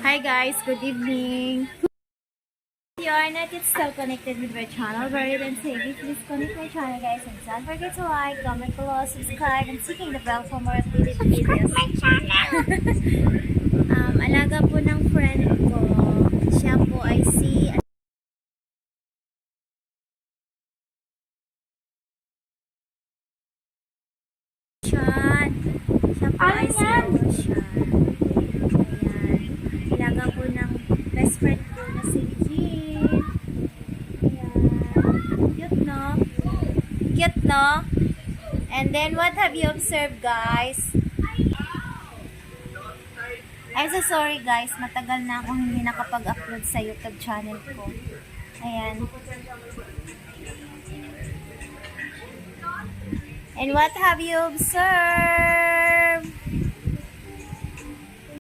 Hi guys, good evening. If you are not yet still connected with my channel, very then say please connect my channel guys and don't forget to like, comment below, subscribe, and clicking the bell for more updated videos. My channel! Alaga po ng friend ko. Siya po ay si Chan. Siya po ay si Ocean. Ayan. Alaga po ng best friend ko na si Jean. Cute, no? Cute, no? And then, what have you observed, guys? I'm so sorry, guys. Matagal na akong hindi nakapag-upload sa YouTube channel ko. Ayan. And what have you observed?